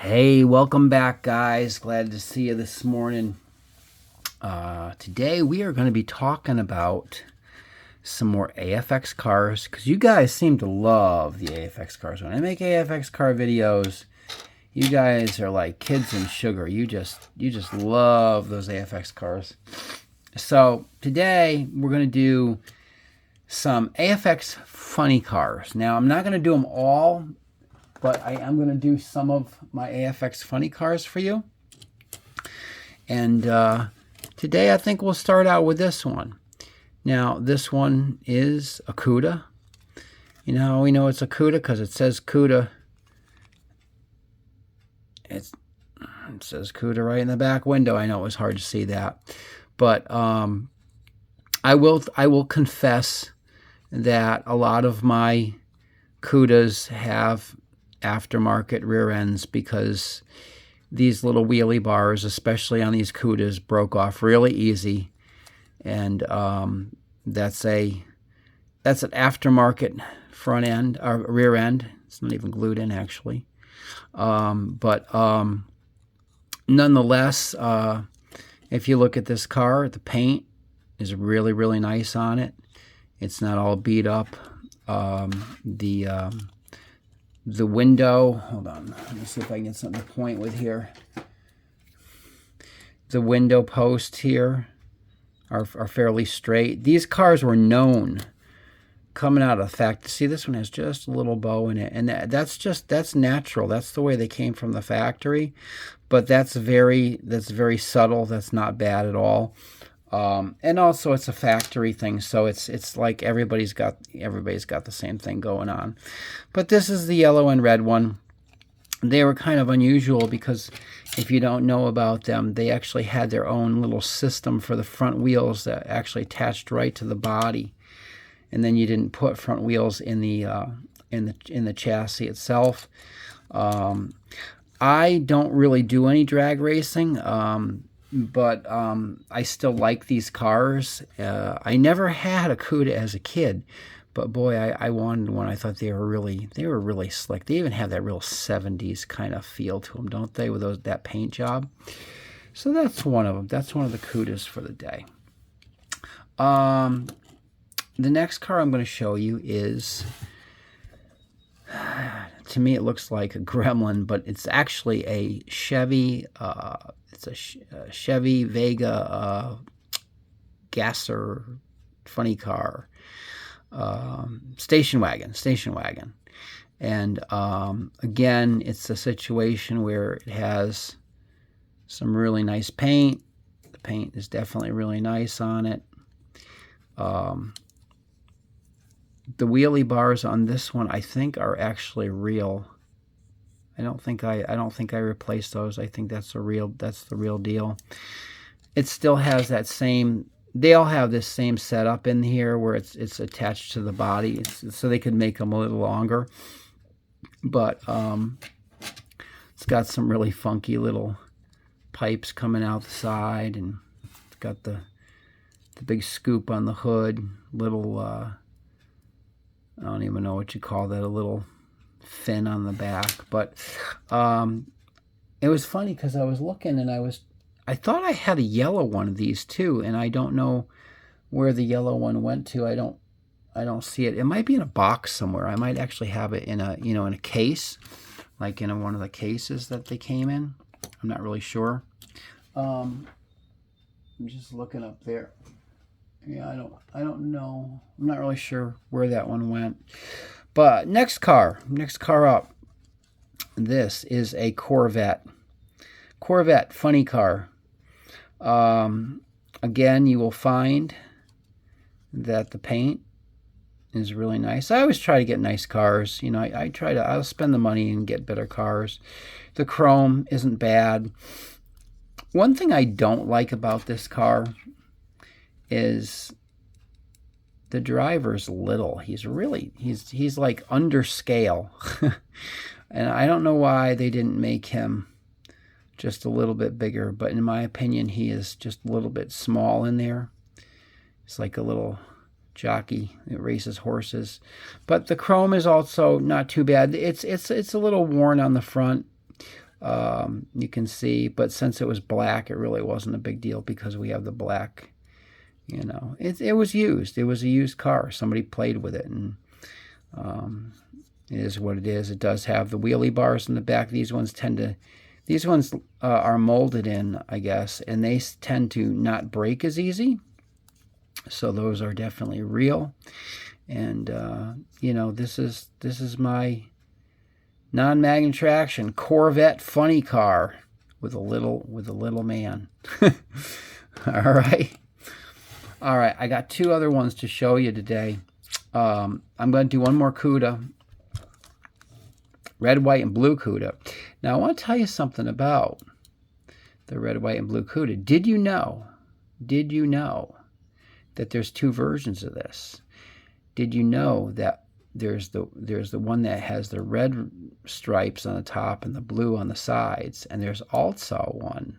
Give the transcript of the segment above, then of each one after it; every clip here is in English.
Hey, welcome back, guys. Glad to see you this morning. Today we are going to be talking about some more AFX cars because you guys seem to love the AFX cars. When I make AFX car videos, you guys are like kids in sugar. You just love those AFX cars. So today we're going to do some AFX funny cars. Now I'm not going to do them all, but I am going to do some of my AFX funny cars for you. And today I think we'll start out with this one. Now, this one is a Cuda. You know how we know it's a Cuda? Because it says Cuda. It says Cuda right in the back window. I know it was hard to see that. But I will confess that a lot of my Cudas have aftermarket rear ends because these little wheelie bars, especially on these Cudas, broke off really easy, and that's an aftermarket front end or rear end. It's not even glued in actually, but nonetheless, if you look at this car, the paint is really nice on it. It's not all beat up. The window, hold on, let me see if I can get something to point with here. The window posts here are fairly straight. These cars were known coming out of the factory. See, this one has just a little bow in it, and that's natural. That's the way they came from the factory, but that's very subtle. That's not bad at all. And also it's a factory thing, so it's like everybody's got the same thing going on. But this is the yellow and red one. They were kind of unusual because if you don't know about them, they actually had their own little system for the front wheels that actually attached right to the body, and then you didn't put front wheels in the chassis itself. I don't really do any drag racing. But I still like these cars. I never had a Cuda as a kid, but boy, I wanted one. I thought they were really slick. They even have that real 70s kind of feel to them, don't they, with that paint job? So that's one of them. That's one of the Cudas for the day. The next car I'm going to show you is, to me it looks like a Gremlin, but it's actually a Chevy. It's a Chevy Vega gasser funny car, station wagon. And again, it's a situation where it has some really nice paint. The paint is definitely really nice on it. The wheelie bars on this one, I think, are actually real. I don't think I replaced those. I think that's the real deal. It still has that same. They all have this same setup in here where it's attached to the body, so they could make them a little longer. But it's got some really funky little pipes coming out the side, and it's got the big scoop on the hood. Little I don't even know what you call that. A little fin on the back. But it was funny because I was looking and I thought I had a yellow one of these too, and I don't know where the yellow one went to. I don't see it. It might be in a box somewhere. I might actually have it in a case, like in one of the cases that they came in. I'm not really sure. I'm just looking up there. Yeah, I don't know. I'm not really sure where that one went. But next car up. This is a Corvette funny car. Again, you will find that the paint is really nice. I always try to get nice cars. You know, I'll spend the money and get better cars. The chrome isn't bad. One thing I don't like about this car is the driver's little. He's like under scale. And I don't know why they didn't make him just a little bit bigger, but in my opinion, he is just a little bit small in there. It's like a little jockey that races horses. But the chrome is also not too bad. It's a little worn on the front, You can see, but since it was black, it really wasn't a big deal because we have the black. You know, it was used. It was a used car. Somebody played with it, and it is what it is. It does have the wheelie bars in the back. These ones are molded in, I guess, and they tend to not break as easy. So those are definitely real. And you know, this is my non-magnet traction Corvette funny car with a little man. All right. All right, I got two other ones to show you today. I'm going to do one more Cuda. Red, white, and blue Cuda. Now, I want to tell you something about the red, white, and blue Cuda. Did you know that there's two versions of this? Did you know that there's the one that has the red stripes on the top and the blue on the sides, and there's also one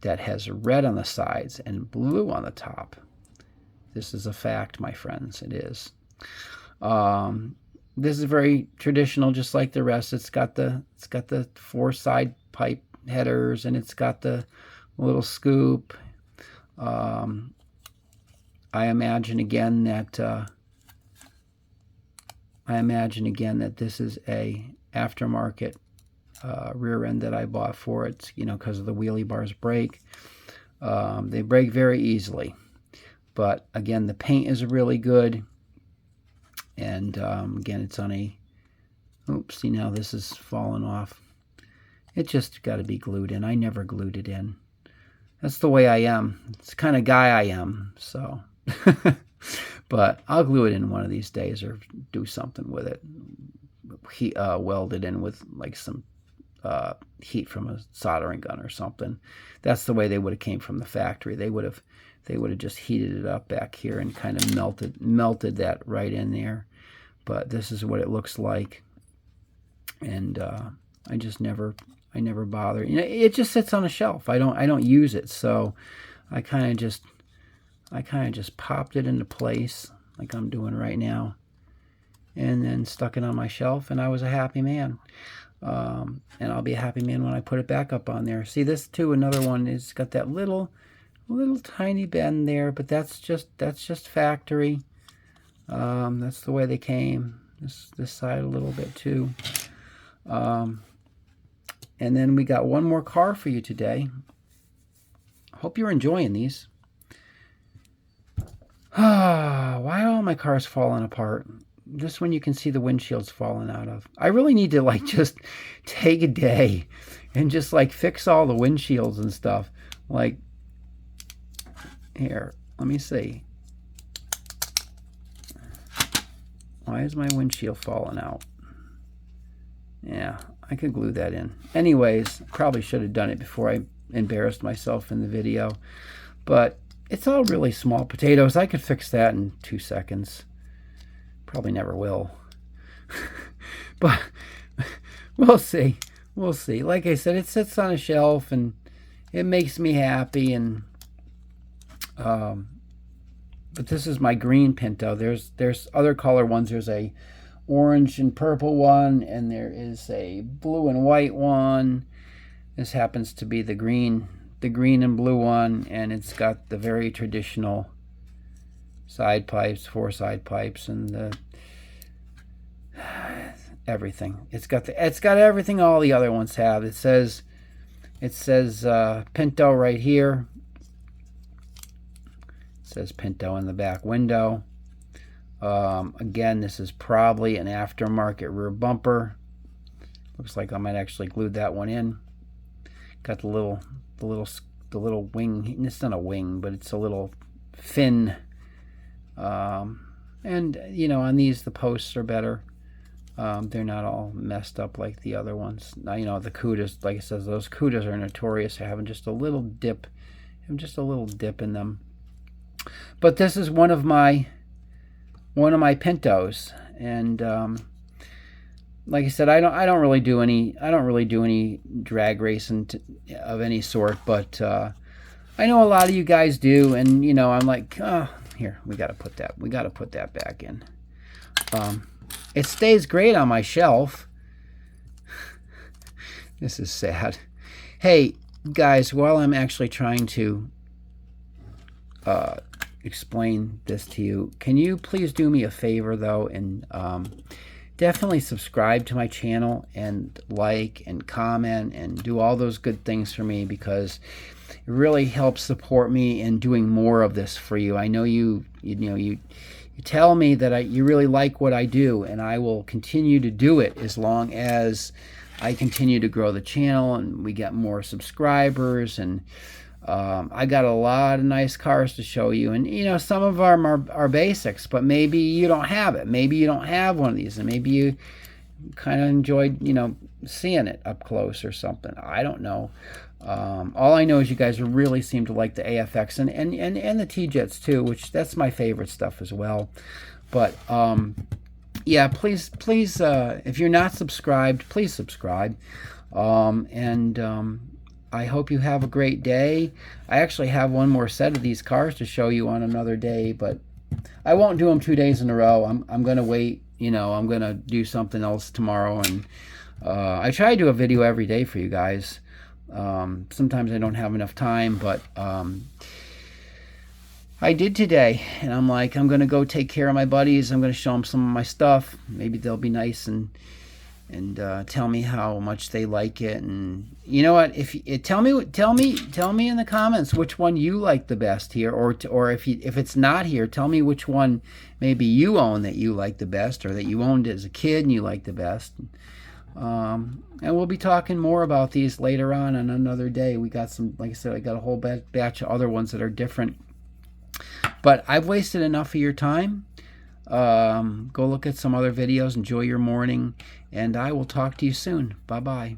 that has red on the sides and blue on the top? This is a fact, my friends. It is. This is very traditional, just like the rest. It's got the four side pipe headers, and it's got the little scoop. I imagine again that this is a aftermarket rear end that I bought for it. You know, because of the wheelie bars break. They break very easily. But again, the paint is really good. And again, it's on a, oops, see now this is falling off. It just got to be glued in. I never glued it in. That's the way I am. It's the kind of guy I am. So, but I'll glue it in one of these days or do something with it. Weld it in with like some heat from a soldering gun or something. That's the way they would have came from the factory. They would have just heated it up back here and kind of melted that right in there. But this is what it looks like. And I never bother. You know, it just sits on a shelf. I don't use it, so I kind of just popped it into place like I'm doing right now, and then stuck it on my shelf, and I was a happy man. And I'll be a happy man when I put it back up on there. See, this too, another one, it's got that little tiny bend there, but that's just factory. That's the way they came. This side a little bit too. And then we got one more car for you today. Hope you're enjoying these. Why are all my cars falling apart? This one you can see the windshield's falling out of. I really need to like just take a day and just like fix all the windshields and stuff. Like, here, let me see. Why is my windshield falling out? Yeah, I could glue that in. Anyways, probably should have done it before I embarrassed myself in the video. But it's all really small potatoes. I could fix that in 2 seconds. Probably never will. But we'll see. We'll see. Like I said, it sits on a shelf and it makes me happy. And but this is my green Pinto. There's other color ones. There's a orange and purple one, and there is a blue and white one. This happens to be the green and blue one, and it's got the very traditional side pipes, 4 side pipes, and the everything. It's got everything all the other ones have. It says Pinto right here. It says Pinto in the back window. Again, this is probably an aftermarket rear bumper. Looks like I might actually glue that one in. Got the little wing. It's not a wing, but it's a little fin. And you know, on these the posts are better. They're not all messed up like the other ones. Now, you know, the Cudas, like I said, those Cudas are notorious for having just a little dip, in them. But this is one of my Pintos, and like I said, I don't really do any drag racing of any sort, but I know a lot of you guys do, and you know, I'm like, oh, here, we got to put that back in. It stays great on my shelf. This is sad. Hey, guys, while I'm actually trying to explain this to you, can you please do me a favor, though, and definitely subscribe to my channel and like and comment and do all those good things for me, because it really helps support me in doing more of this for you. I know you tell me that you really like what I do, and I will continue to do it as long as I continue to grow the channel and we get more subscribers. And I got a lot of nice cars to show you, and some of them are basics, but maybe you don't have it. Maybe you don't have one of these, and maybe you kind of enjoyed seeing it up close or something. I don't know. All I know is you guys really seem to like the AFX and the T-Jets too, which that's my favorite stuff as well. But yeah, please, if you're not subscribed, please subscribe. I hope you have a great day. I actually have one more set of these cars to show you on another day, but I won't do them 2 days in a row. I'm going to wait. I'm going to do something else tomorrow. And I try to do a video every day for you guys. Sometimes I don't have enough time, but I did today, and I'm going to go take care of my buddies. I'm going to show them some of my stuff. Maybe they'll be nice and tell me how much they like it. And you know what? Tell me in the comments which one you like the best here, or if it's not here, tell me which one maybe you own that you like the best, or that you owned as a kid and you like the best. And we'll be talking more about these later on another day. We got some, like I said, I got a whole batch of other ones that are different. But I've wasted enough of your time. Go look at some other videos. Enjoy your morning, and I will talk to you soon. Bye-bye.